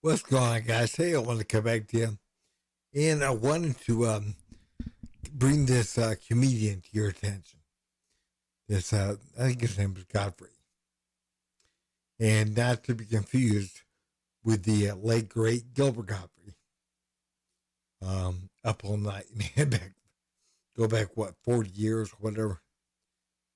What's going on, guys? Hey, I want to come back to you, and I wanted to bring this comedian to your attention. This, I think his name is Godfrey, and not to be confused with the late great Gilbert Godfrey. Up all night, man, go back what 40 years, whatever.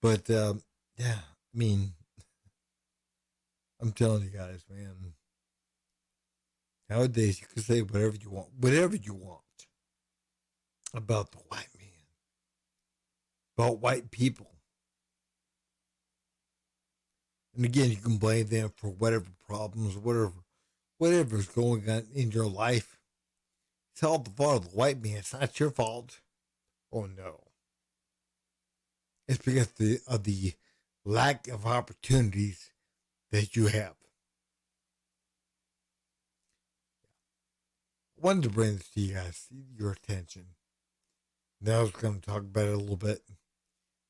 But yeah, I mean, I'm telling you guys, man. Nowadays, you can say whatever you want about the white man, about white people. And again, you can blame them for whatever problems, whatever's going on in your life. It's all the fault of the white man. It's not your fault. Oh no. It's because of the lack of opportunities that you have. I wanted to bring this to you guys, your attention. Now I was going to talk about it a little bit.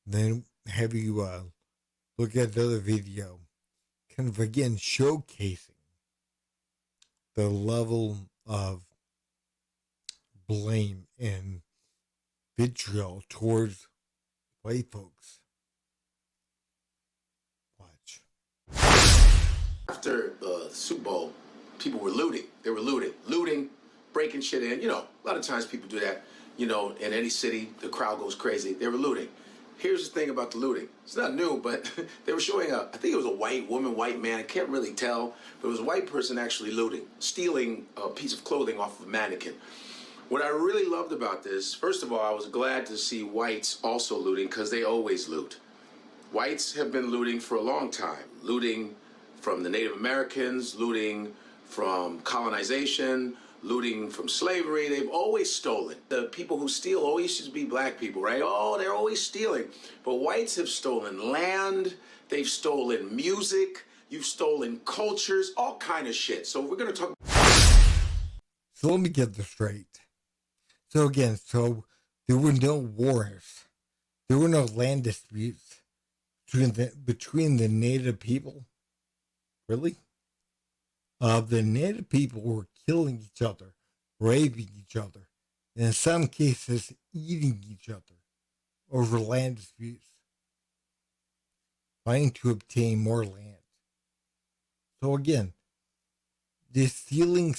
Then have you look at another video, kind of again showcasing the level of blame and vitriol towards white folks. Watch. After the Super Bowl, people were looting. They were looting, breaking shit in. A lot of times people do that. In any city, the crowd goes crazy. They were looting. Here's the thing about the looting. It's not new, but they were showing I think it was a white woman, white man. I can't really tell, but it was a white person actually looting, stealing a piece of clothing off of a mannequin. What I really loved about this, first of all, I was glad to see whites also looting because they always loot. Whites have been looting for a long time, looting from the Native Americans, looting from colonization, looting from slavery. They've always stolen. The people who steal always used to be black people, right? Oh, they're always stealing. But whites have stolen land. They've stolen music. You've stolen cultures, all kind of shit. So we're going to talk. So let me get this straight. So again, there were no wars. There were no land disputes between the native people. Really? The native people were killing each other, raping each other, and in some cases eating each other over land disputes, trying to obtain more land. So again, the stealing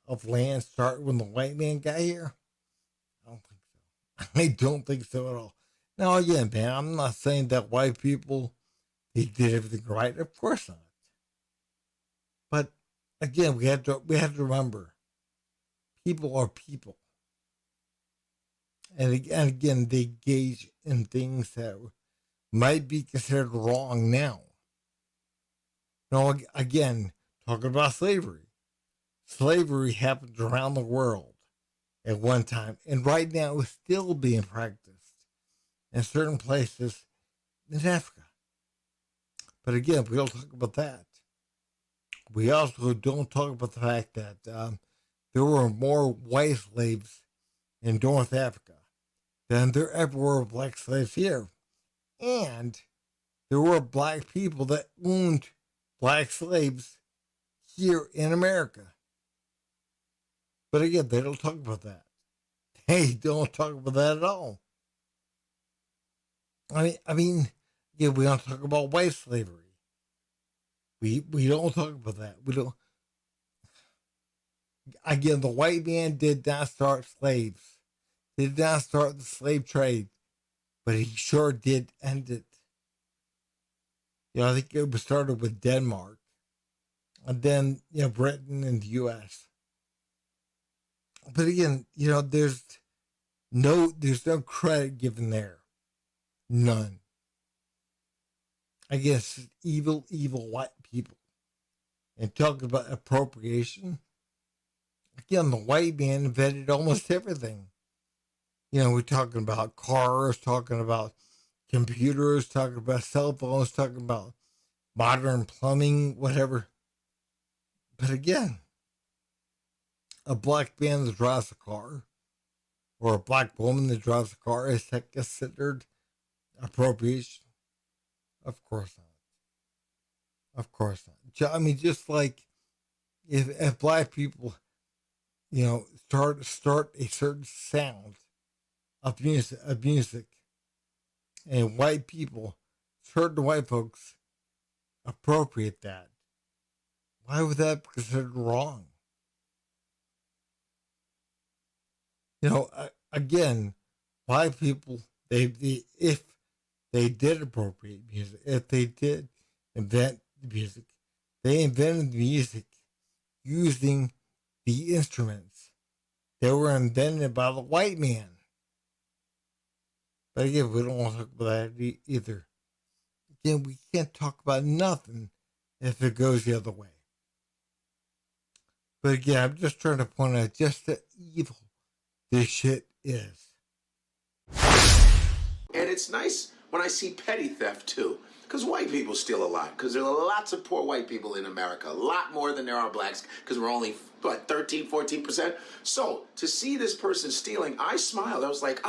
of land start when the white man got here? I don't think so. I don't think so at all. Now again, man, I'm not saying that white people they did everything right. Of course not. But again, we have to remember, people are people, and again, they engage in things that might be considered wrong now. Again, talking about slavery. Slavery happened around the world at one time, and right now it's still being practiced in certain places in Africa. But again, we don't talk about that. We also don't talk about the fact that there were more white slaves in North Africa than there ever were black slaves here. And there were black people that owned black slaves here in America. But again, they don't talk about that. They don't talk about that at all. Yeah, we don't talk about white slavery. We don't talk about that. We don't. Again, the white man did not start slaves. Did not start the slave trade, but he sure did end it. I think it was started with Denmark, and then Britain and the U.S. But again, there's no credit given there, none. I guess evil white people. And talking about appropriation, again, the white man invented almost everything. We're talking about cars, talking about computers, talking about cell phones, talking about modern plumbing, whatever. But again, a black man that drives a car or a black woman that drives a car is considered appropriation. Of course not. Of course not. I mean, just like if black people, start a certain sound of music, and white people, certain white folks appropriate that, why would that be considered wrong? Again, white people, if they did appropriate music, if they did invent the music, they invented the music using the instruments that were invented by the white man. But again, we don't want to talk about that either. Again, we can't talk about nothing if it goes the other way. But again, I'm just trying to point out just the evil this shit is. And it's nice when I see petty theft too. Because white people steal a lot. Because there are lots of poor white people in America. A lot more than there are blacks. Because we're only, 13, 14%? So, to see this person stealing, I smiled. I was like,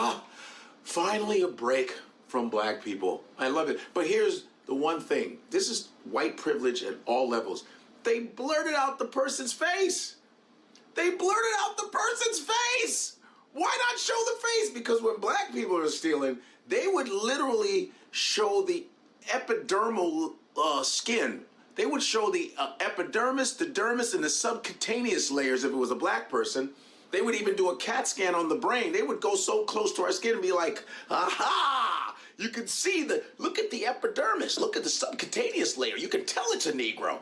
finally a break from black people. I love it. But here's the one thing. This is white privilege at all levels. They blurted out the person's face. They blurted out the person's face. Why not show the face? Because when black people are stealing, they would literally show the epidermal skin. They would show the epidermis, the dermis, and the subcutaneous layers if it was a black person. They would even do a CAT scan on the brain. They would go so close to our skin and be like, aha! You can see look at the epidermis, look at the subcutaneous layer. You can tell it's a Negro.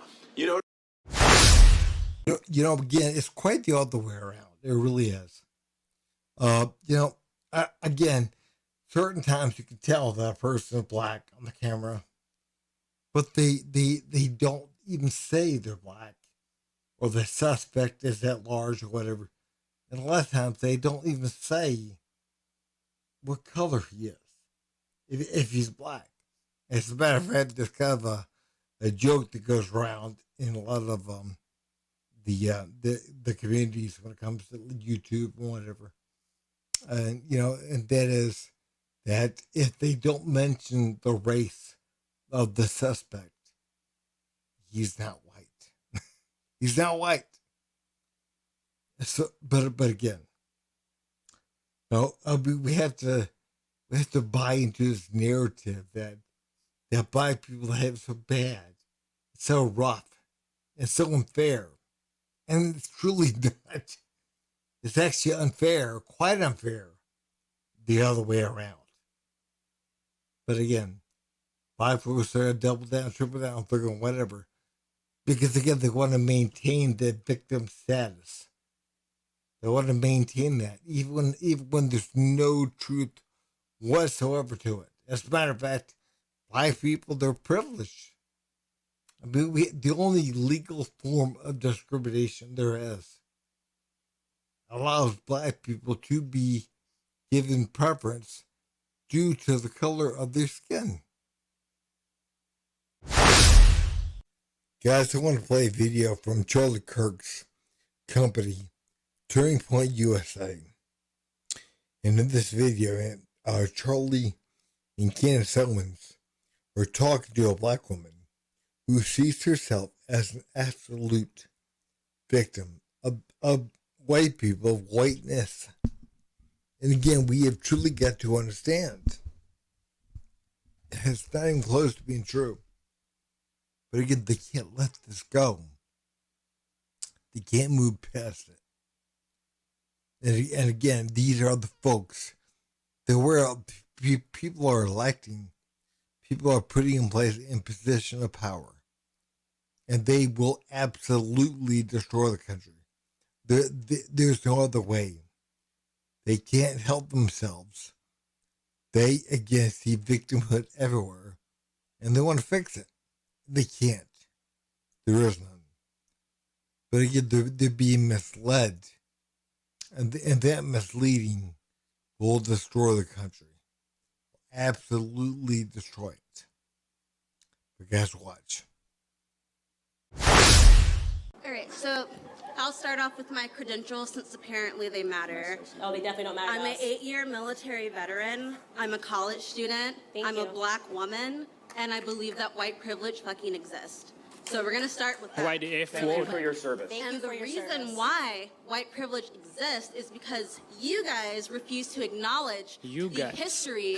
Again, it's quite the other way around. It really is. Again, certain times you can tell that a person is black on the camera, but they don't even say they're black, or the suspect is at large or whatever. And a lot of times they don't even say what color he is, if he's black. As a matter of fact, there's kind of a joke that goes around in a lot of the communities when it comes to YouTube and whatever. And that is that if they don't mention the race of the suspect, he's not white. He's not white. So, but again, no, we have to buy into this narrative that black people have it so bad, so rough, and so unfair, and it's truly not. It's actually unfair, quite unfair, the other way around. But again, black folks are double down, triple down, they're going whatever, because again they want to maintain the victim status. They want to maintain that, even when there's no truth whatsoever to it. As a matter of fact, black people, they're privileged. I mean, the only legal form of discrimination there is allows black people to be given preference due to the color of their skin. Guys, I want to play a video from Charlie Kirk's company, Turning Point USA. And in this video, Charlie and Candace Owens are talking to a black woman who sees herself as an absolute victim of white people, of whiteness. And again, we have truly got to understand it's not even close to being true. But again, they can't let this go. They can't move past it. And again, these are the folks that people are electing, people are putting in place in position of power. And they will absolutely destroy the country. There's no other way. They can't help themselves. They, again, see victimhood everywhere. And they want to fix it. They can't. There is none. But again, they're being misled. And that misleading will destroy the country. Absolutely destroy it. But guys, watch. All right, so I'll start off with my credentials since apparently they matter. Oh, they definitely don't matter. I'm an 8-year military veteran. I'm a college student. I'm a black woman, and I believe that white privilege fucking exists. So we're going to start with that. Thank you for your service. And the reason why white privilege exists is because you guys refuse to acknowledge the history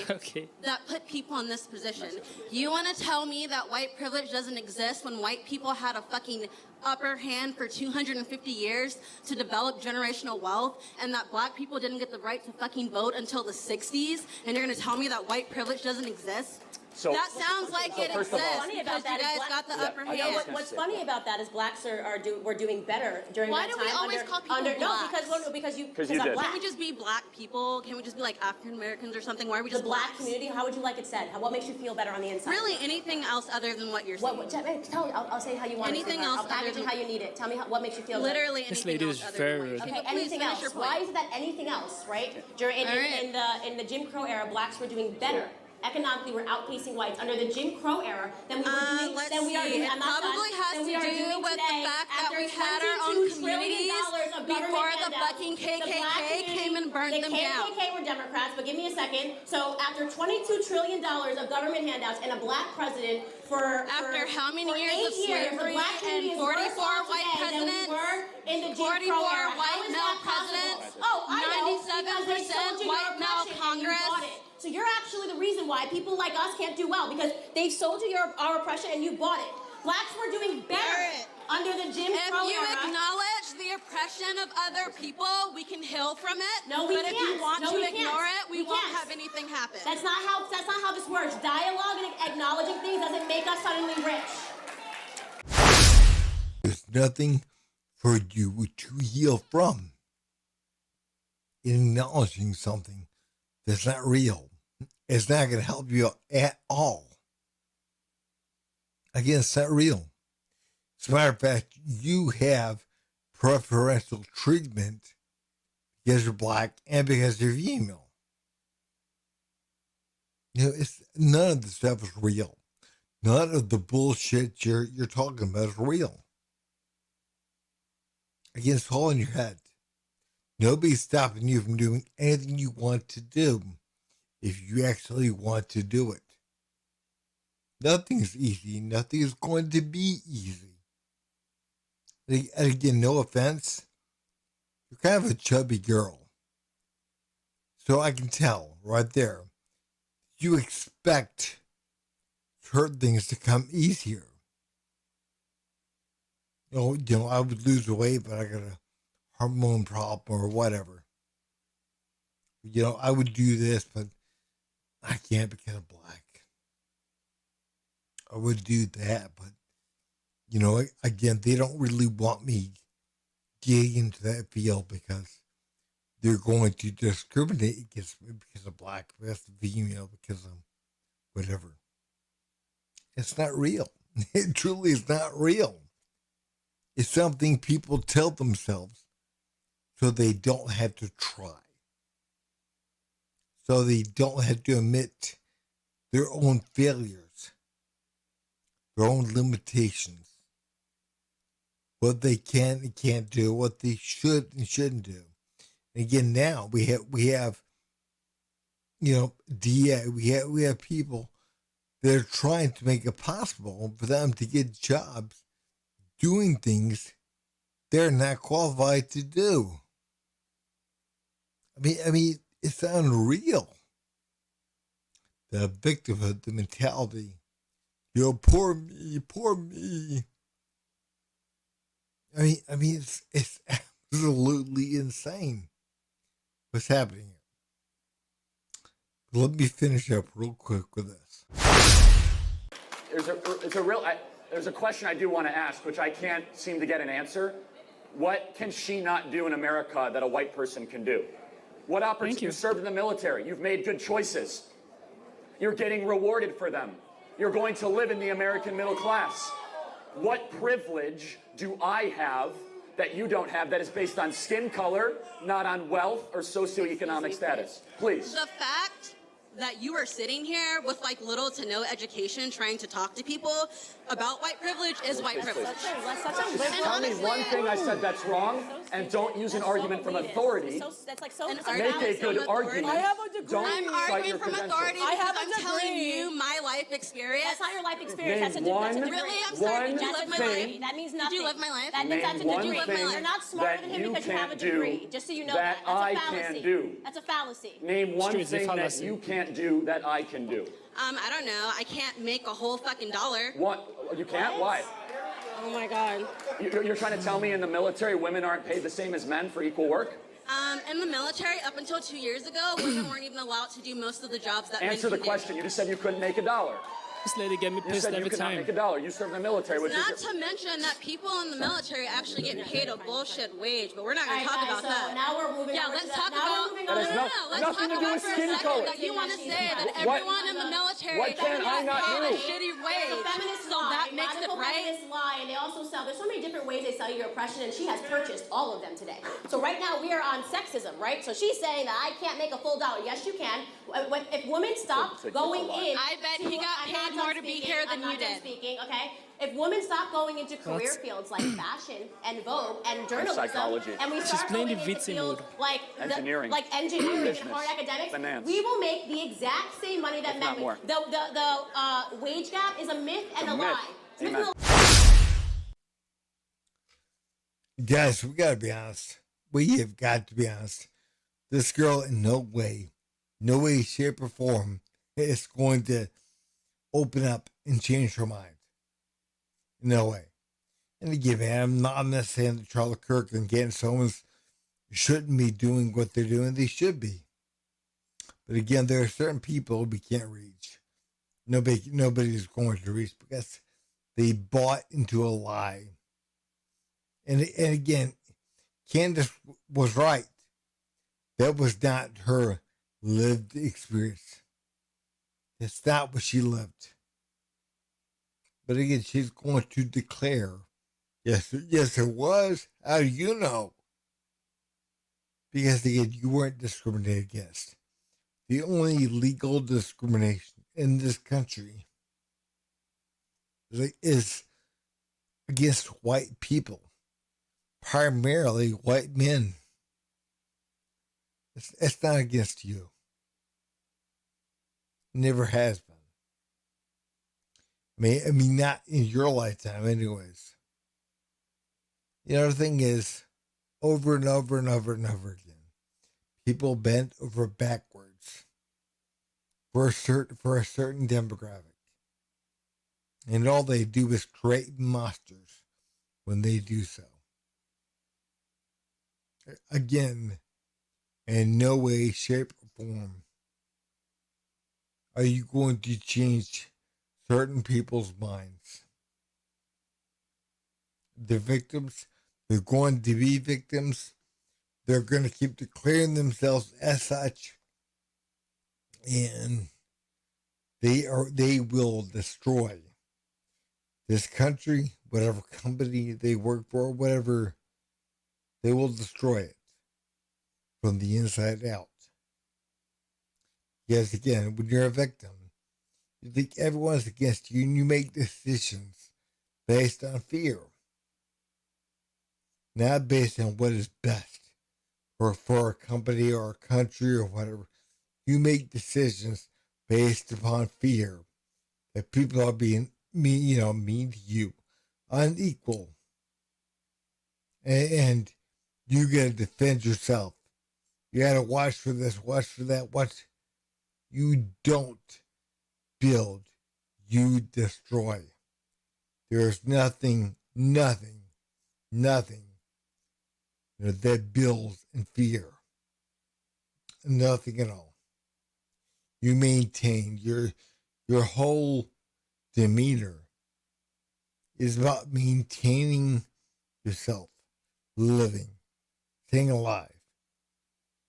that put people in this position. You want to tell me that white privilege doesn't exist when white people had a fucking upper hand for 250 years to develop generational wealth, and that black people didn't get the right to fucking vote until the 60s, and you're going to tell me that white privilege doesn't exist? So, that sounds like it exists because you guys got the upper hand. What's funny about that is blacks we're doing better during Why that do time. we always call people blacks? No, because I'm did. black. Can we just be black people? Can we just be like African Americans or something? Why are we The just black blacks? community, how would you like it said? What makes you feel better on the inside? Really, anything else other than what you're saying? I'll say how you want Anything it. else I'll package other it than- how you need it. Tell me what makes you feel Literally good. anything else other than what you're saying. Okay, anything else. Why is that anything else, right? In the Jim Crow era, blacks were doing better. Economically, we're outpacing whites under the Jim Crow era than we were doing. Let's than we are see. doing. It I'm not probably done. has Than to we are do doing with the today fact that after we had our own $22 trillion communities of before government the handouts. fucking The black KKK community- came and burned them down. The KKK were Democrats, but give me a second. So after $22 trillion of government handouts and a black president After how many for years of 8 years, the slavery black community and is worse 44 off white today than we presidents, were in the Jim 44 Crow era. How white is male that possible? presidents, Oh, I know, because they 97% sold you your white male oppression and you Congress. bought it. So you're actually the reason why people like us can't do well, because they sold you our oppression and you bought it. Blacks were doing better under the Jim If Crow you era. acknowledge the oppression of other people, we can heal from it. No, we but if you can't. want No, to we ignore can't. it, we We won't can't. have anything happen. That's not how this works. Dialogue and acknowledging things doesn't make us suddenly rich. There's nothing for you to heal from in acknowledging something that's not real. It's not going to help you at all. Again, it's not real. As a matter of fact, you have preferential treatment because you're black and because you're female. You know, it's none of the stuff is real. None of the bullshit you're talking about is real. Again, it's all in your head. Nobody's stopping you from doing anything you want to do if you actually want to do it. Nothing's easy. Nothing is going to be easy. And again, no offense. You're kind of a chubby girl. So I can tell right there. You expect certain things to come easier. You know, I would lose weight, but I got a hormone problem or whatever. You know, I would do this, but I can't because I'm black. I would do that, but, you know, again, they don't really want me getting into that field because they're going to discriminate against me because I'm black, because I'm female, because I'm whatever. It's not real. It truly is not real. It's something people tell themselves so they don't have to try. So they don't have to admit their own failures, their own limitations, what they can and can't do, what they should and shouldn't do. And again, now we have you know, DA, we have people that are trying to make it possible for them to get jobs doing things they're not qualified to do. I mean, it's unreal. The victimhood, the mentality. You know, poor me, poor me. I mean, it's absolutely insane what's happening here. Let me finish up real quick with this. There's a question I do want to ask, which I can't seem to get an answer. What can she not do in America that a white person can do? What opportunity? You served in the military. You've made good choices. You're getting rewarded for them. You're going to live in the American middle class. What privilege do I have that you don't have that is based on skin color, not on wealth or socioeconomic status? Please. The fact that you are sitting here with like little to no education trying to talk to people about white privilege is white privilege. Tell me one thing I said that's wrong, and don't use an argument from authority. That's like so. Make a good argument. I have a degree. Don't I'm cite arguing your from credentials. authority I have because a I'm telling degree. you my life experience. That's not your life experience. Name That's a degree. Really? I'm sorry. Did you one live my thing- life? That means Did nothing. you live my life? That Name means that's a one degree. thing You're not smarter that than him you because you have a can't do degree. Just so you know that That's a I fallacy. can do. That's a fallacy. Name one Excuse me, thing that fallacy. you can't do that I can do. I don't know. I can't make a whole fucking dollar. What? You can't? Why? Oh my God. You're trying to tell me in the military women aren't paid the same as men for equal work? In the military, up until 2 years ago, women weren't even allowed to do most of the jobs that Answer the men can question. You just said you couldn't make $1. This lady get me You pissed said you every could not time. make $1. You serve in the military, which do. Not is to mention that people in the military actually get paid a bullshit wage, but we're not going to talk about so that. now we're moving Yeah, over let's to talk that. Now about. we're moving That on has to No, no- let's nothing talk to do about with for a skin second color. that you want to say that What- everyone in the military what can I not paid a do? shitty There's a wage, feminist so lie, that makes it radical right. feminist lie, and they also sell. There's so many different ways they sell you your oppression, and she has purchased all of them today. So right now we are on sexism, right? So she's saying that I can't make a full dollar. Yes, you can. If women stop So- so going a lot. in, I bet he got I'm paid not done more to be speaking. here than I'm not you done did. Speaking, okay. If women stop going into career What? fields like fashion and Vogue and journalism, psychology. and we She's start playing going the into fields victimhood. like Engineering. like engineering and Business. hard academics, Finance. we will make the exact same money that If men not more. make. The wage gap is a myth and a a myth. lie. It's Amen. Guys, we gotta be honest. We have got to be honest. This girl in no way, shape, or form is going to open up and change her mind. No way. And again, man, I'm not saying that Charlie Kirk and Candace Owens shouldn't be doing what they're doing. They should be. But again, there are certain people we can't reach. Nobody's going to reach because they bought into a lie. And again, Candace was right. That was not her lived experience. That's not what she lived. But again, she's going to declare, yes, it was. How do you know? Because again, you weren't discriminated against. The only legal discrimination in this country is against white people, primarily white men. It's not against you. Never has been. I mean, not in your lifetime, anyways. The other thing is, over and over and over and over again, people bent over backwards for a certain demographic, and all they do is create monsters when they do so. Again, in no way, shape, or form are you going to change certain people's minds. The victims, they're going to be victims. They're going to keep declaring themselves as such, and they will destroy this country, whatever company they work for, whatever. They will destroy it from the inside out. Yes, again, when you're a victim, you think everyone's against you, and you make decisions based on fear, not based on what is best for a company or a country or whatever. You make decisions based upon fear that people are being mean to you, unequal, and you gotta defend yourself. You gotta watch for this, watch for that, watch. You don't build, you destroy. There's nothing that builds in fear. Nothing at all. You maintain your whole demeanor is about maintaining yourself, living, staying alive.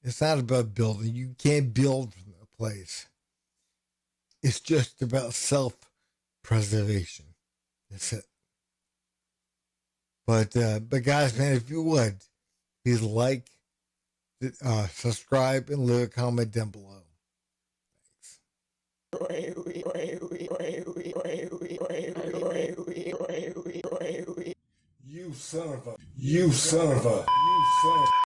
It's not about building. You can't build from a place. It's just about self-preservation. That's it. But guys, man, if you would, please like, subscribe, and leave a comment down below. Thanks. You son of a.